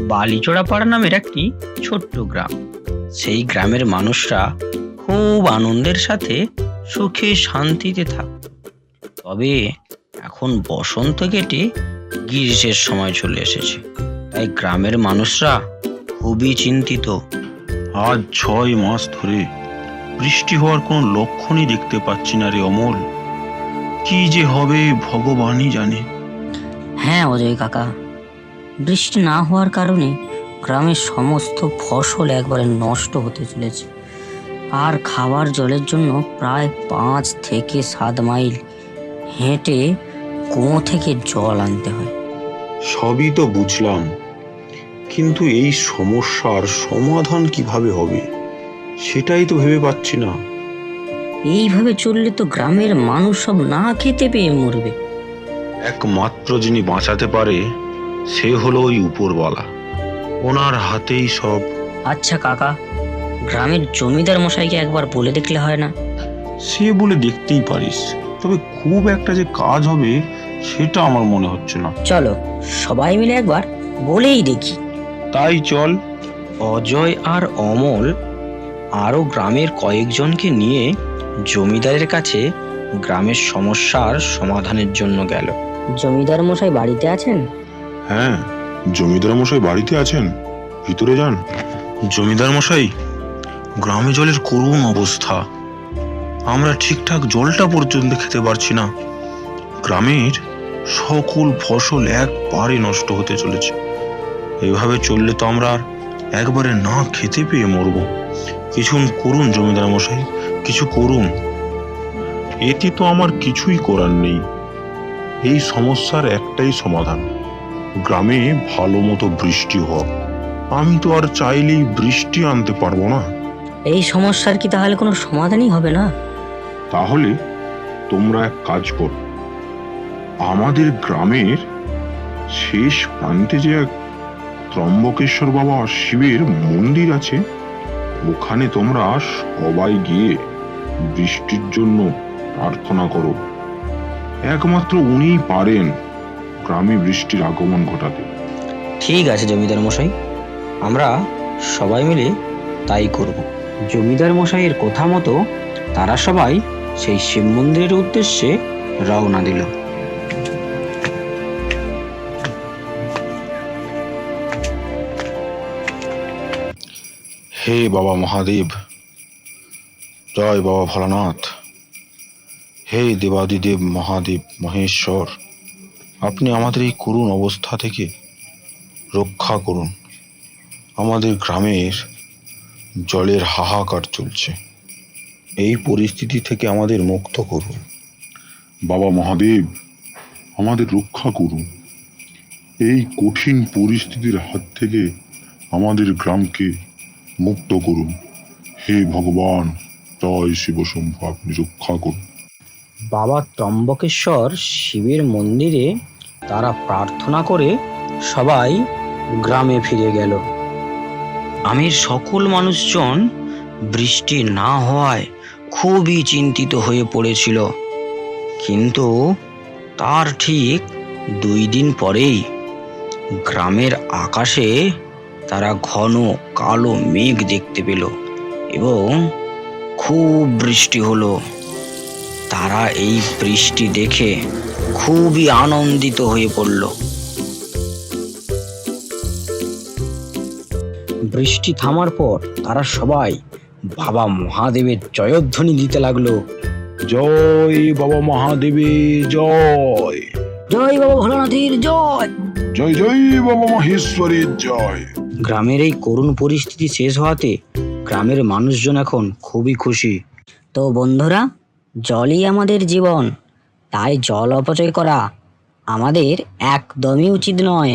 বালিচড়াপাড়া নামের একটি ছোট্ট গ্রাম। সেই গ্রামের মানুষরা খুব আনন্দের সাথে সুখে শান্তিতে থাকত। তবে এখন বসন্ত কেটে গ্রীষ্মের সময় চলে এসেছে, তাই গ্রামের মানুষরা খুবই চিন্তিত। আজ 6 মাস ধরে বৃষ্টি হওয়ার কোনো লক্ষণই দেখতে পাচ্ছি না রে অমল। কি যে হবে ভগবানই জানে। হ্যাঁ অজয় কাকা, বৃষ্টি না হওয়ার কারণে গ্রামের সমস্ত ফসল একবারে নষ্ট হতে চলেছে। আর খাবার জলের জন্য প্রায় 5 থেকে 7 মাইল হেঁটে কুয়ো থেকে জল আনতে হয়। সবই তো বুঝলাম, কিন্তু এই সমস্যার সমাধান কিভাবে হবে সেটাই তো ভেবে পাচ্ছি না। এইভাবে চললে তো গ্রামের মানুষ সব না খেতে পেয়ে মরবে। একমাত্র যিনি বাঁচাতে পারে সে হলো ওই উপরওয়ালা, ওনার হাতেই সব। আচ্ছা কাকা, গ্রামের জমিদার মশাইকে একবার বলে দেখলে হয় না? সে বলে দেখতেই পারিস, তবে খুব একটা যে কাজ হবে সেটা আমার মনে হচ্ছে না। চলো সবাই মিলে একবার বলেই দেখি। তাই চল। অজয় আর অমল আরও গ্রামের কয়েকজনকে নিয়ে জমিদারের কাছে গ্রামের সমস্যার সমাধানের জন্য গেল। জমিদার মশাই বাড়িতে আছেন? হ্যাঁ, জমিদার মশাই বাড়িতে আছেন, ভিতরে যান। জমিদার মশাই, গ্রামে জলের করুণ অবস্থা। আমরা ঠিকঠাক জলটা পর্যন্ত খেতে পারছি না। গ্রামের সকল ফসল একবারে নষ্ট হতে চলেছে। এভাবে চললে তো আমরা আর একবারে না খেতে পেয়ে মরব। কিছু করুন জমিদার মশাই, কিছু করুন। এতে তো আমার কিছুই করার নেই। এই সমস্যার একটাই সমাধান, গ্রামে ভালো মতো বৃষ্টি হোক। আমি তো আর চাইলেই বৃষ্টি আনতে পারবো না। এই সমস্যার কি তাহলে কোনো সমাধানই হবে না? তাহলে তোমরা এক কাজ করো, আমাদের গ্রামের শেষ প্রান্তে যে এক ত্রম্বকেশ্বর বাবা শিবের মন্দির আছে, ওখানে তোমরা সবাই গিয়ে বৃষ্টির জন্য প্রার্থনা করো। একমাত্র উনিই পারেন গ্রামে বৃষ্টির আগমন ঘটাতে। ঠিক আছে জমিদার মশাই, আমরা সবাই মিলে তাই করব। জমিদার মশাইয়ের কথা মতো তারা সবাই সেই শিব মন্দিরের উদ্দেশ্যে রওনা দিল। হে বাবা মহাদেব, জয় বাবা ভোলানাথ, হে দেবাদিদেব মহাদেব মহেশ্বর, আপনি আমাদের এই করুণ অবস্থা থেকে রক্ষা করুন। আমাদের গ্রামের জলের হাহাকার চলছে, এই পরিস্থিতি থেকে আমাদের মুক্ত করুন। বাবা মহাদেব, আমাদের রক্ষা করুন। এই কঠিন পরিস্থিতির হাত থেকে আমাদের গ্রামকে মুক্ত করুন। হে ভগবান, জয় শিবশম্ভু, আপনি রক্ষা করুন। বাবা ত্রম্বকেশ্বর শিবের মন্দিরে তারা প্রার্থনা করে সবাই গ্রামে ফিরে গেল। গ্রামের সকল মানুষজন বৃষ্টি না হওয়ায় খুবই চিন্তিত হয়ে পড়েছিল। কিন্তু তার ঠিক 2 দিন পরেই গ্রামের আকাশে তারা ঘন কালো মেঘ দেখতে পেল এবং খুব বৃষ্টি হলো। তারা এই বৃষ্টি দেখে খুবই আনন্দিত হয়ে পড়ল। বৃষ্টি থামার পর তারা সবাই বাবা মহাদেবের জয়ধ্বনি দিতে লাগলো। জয় বাবা মহাদেবের জয়, জয় বাবা ভোলানাথের জয়, জয় জয় বাবা মহেশ্বরের জয়। গ্রামের এই করুণ পরিস্থিতি শেষ হওয়াতে গ্রামের মানুষজন এখন খুবই খুশি। তো বন্ধুরা, জলই আমাদের জীবন, তাই জল অপচয় করা আমাদের একদমই উচিত নয়।